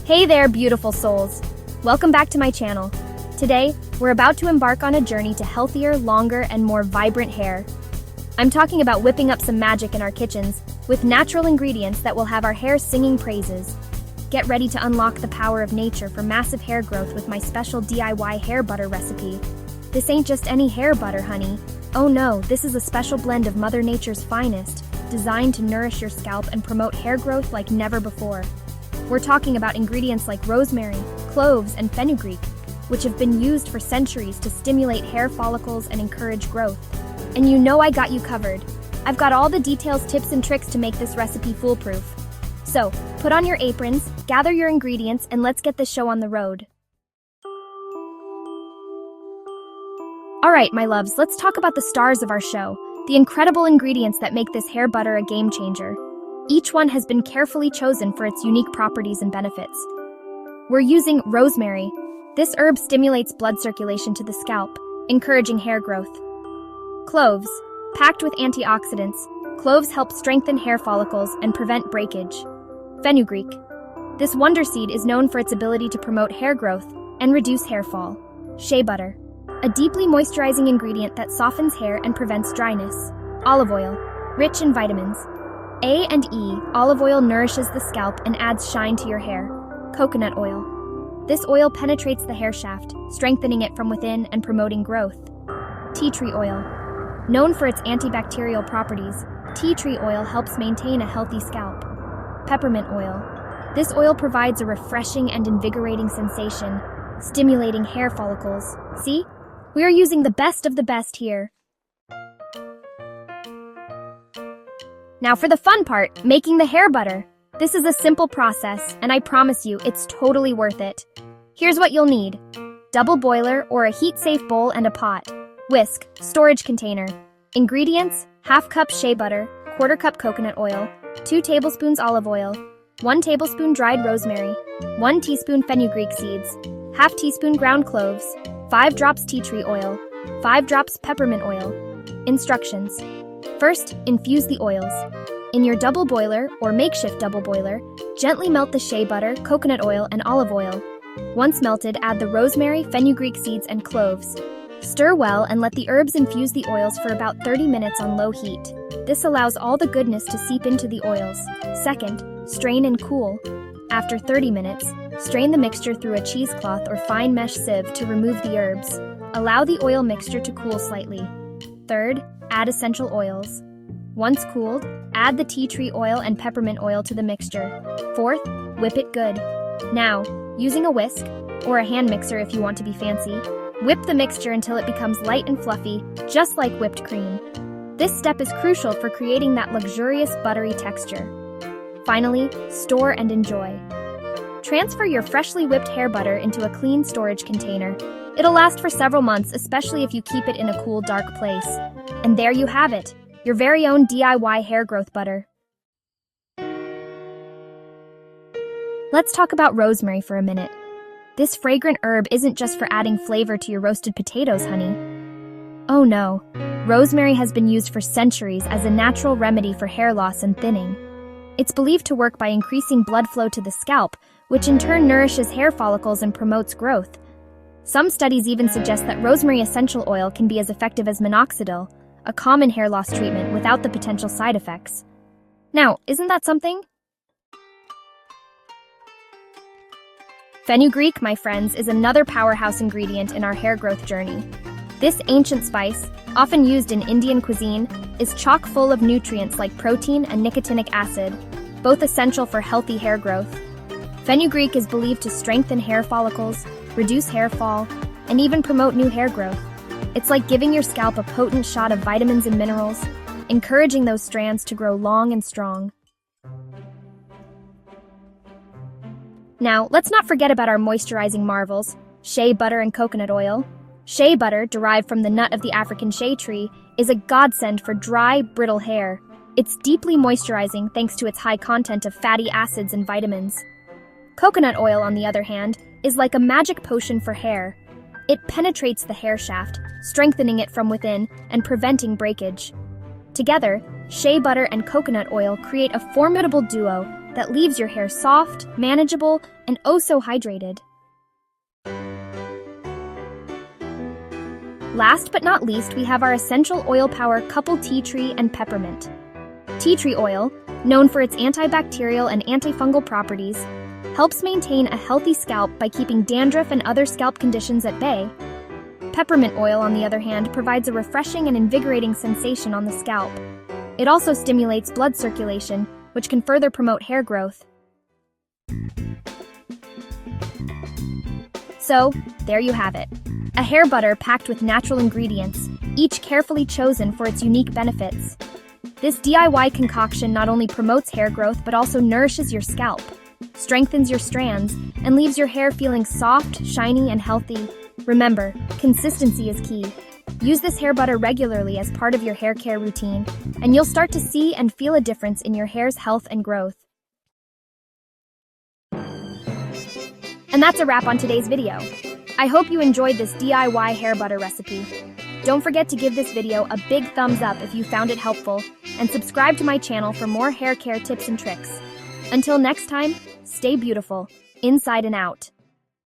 Hey there, beautiful souls. Welcome back to my channel. Today, we're about to embark on a journey to healthier, longer, and more vibrant hair. I'm talking about whipping up some magic in our kitchens with natural ingredients that will have our hair singing praises. Get ready to unlock the power of nature for massive hair growth with my special DIY hair butter recipe. This ain't just any hair butter, honey. Oh no, this is a special blend of Mother Nature's finest, designed to nourish your scalp and promote hair growth like never before. We're talking about ingredients like rosemary, cloves, and fenugreek, which have been used for centuries to stimulate hair follicles and encourage growth. And you know I got you covered. I've got all the details, tips, and tricks to make this recipe foolproof. So, put on your aprons, gather your ingredients, and let's get this show on the road. Alright, my loves, let's talk about the stars of our show, the incredible ingredients that make this hair butter a game changer. Each one has been carefully chosen for its unique properties and benefits. We're using rosemary. This herb stimulates blood circulation to the scalp, encouraging hair growth. Cloves. Packed with antioxidants, cloves help strengthen hair follicles and prevent breakage. Fenugreek. This wonder seed is known for its ability to promote hair growth and reduce hair fall. Shea butter. A deeply moisturizing ingredient that softens hair and prevents dryness. Olive oil. Rich in vitamins. A and E, olive oil nourishes the scalp and adds shine to your hair. Coconut oil. This oil penetrates the hair shaft, strengthening it from within and promoting growth. Tea tree oil. Known for its antibacterial properties, tea tree oil helps maintain a healthy scalp. Peppermint oil. This oil provides a refreshing and invigorating sensation, stimulating hair follicles. See? We are using the best of the best here. Now for the fun part, making the hair butter. This is a simple process, and I promise you, it's totally worth it. Here's what you'll need. Double boiler or a heat-safe bowl and a pot. Whisk, storage container. Ingredients, half cup shea butter, quarter cup coconut oil, 2 tablespoons olive oil, 1 tablespoon dried rosemary, 1 teaspoon fenugreek seeds, half teaspoon ground cloves, 5 drops tea tree oil, 5 drops peppermint oil. Instructions. First, infuse the oils. In your double boiler or makeshift double boiler, gently melt the shea butter, coconut oil, and olive oil. Once melted, add the rosemary, fenugreek seeds, and cloves. Stir well and let the herbs infuse the oils for about 30 minutes on low heat. This allows all the goodness to seep into the oils. Second, strain and cool. After 30 minutes, strain the mixture through a cheesecloth or fine mesh sieve to remove the herbs. Allow the oil mixture to cool slightly. Third, add essential oils. Once cooled, add the tea tree oil and peppermint oil to the mixture. Fourth, whip it good. Now, using a whisk, or a hand mixer if you want to be fancy, whip the mixture until it becomes light and fluffy, just like whipped cream. This step is crucial for creating that luxurious buttery texture. Finally, store and enjoy. Transfer your freshly whipped hair butter into a clean storage container. It'll last for several months, especially if you keep it in a cool, dark place. And there you have it, your very own DIY hair growth butter. Let's talk about rosemary for a minute. This fragrant herb isn't just for adding flavor to your roasted potatoes, honey. Oh no, rosemary has been used for centuries as a natural remedy for hair loss and thinning. It's believed to work by increasing blood flow to the scalp, which in turn nourishes hair follicles and promotes growth. Some studies even suggest that rosemary essential oil can be as effective as minoxidil, a common hair loss treatment without the potential side effects. Now, isn't that something? Fenugreek, my friends, is another powerhouse ingredient in our hair growth journey. This ancient spice, often used in Indian cuisine, is chock full of nutrients like protein and nicotinic acid, both essential for healthy hair growth. Fenugreek is believed to strengthen hair follicles, reduce hair fall, and even promote new hair growth. It's like giving your scalp a potent shot of vitamins and minerals, encouraging those strands to grow long and strong. Now, let's not forget about our moisturizing marvels, shea butter and coconut oil. Shea butter, derived from the nut of the African shea tree, is a godsend for dry, brittle hair. It's deeply moisturizing thanks to its high content of fatty acids and vitamins. Coconut oil, on the other hand, is like a magic potion for hair. It penetrates the hair shaft, strengthening it from within and preventing breakage. Together, shea butter and coconut oil create a formidable duo, that leaves your hair soft, manageable, and oh so hydrated. Last but not least, we have our essential oil power couple tea tree and peppermint. Tea tree oil, known for its antibacterial and antifungal properties, helps maintain a healthy scalp by keeping dandruff and other scalp conditions at bay. Peppermint oil, on the other hand, provides a refreshing and invigorating sensation on the scalp. It also stimulates blood circulation, which can further promote hair growth. So, there you have it. A hair butter packed with natural ingredients, each carefully chosen for its unique benefits. This DIY concoction not only promotes hair growth but also nourishes your scalp, strengthens your strands, and leaves your hair feeling soft, shiny, and healthy. Remember, consistency is key. Use this hair butter regularly as part of your hair care routine, and you'll start to see and feel a difference in your hair's health and growth. And that's a wrap on today's video. I hope you enjoyed this DIY hair butter recipe. Don't forget to give this video a big thumbs up if you found it helpful, and subscribe to my channel for more hair care tips and tricks. Until next time, stay beautiful, inside and out.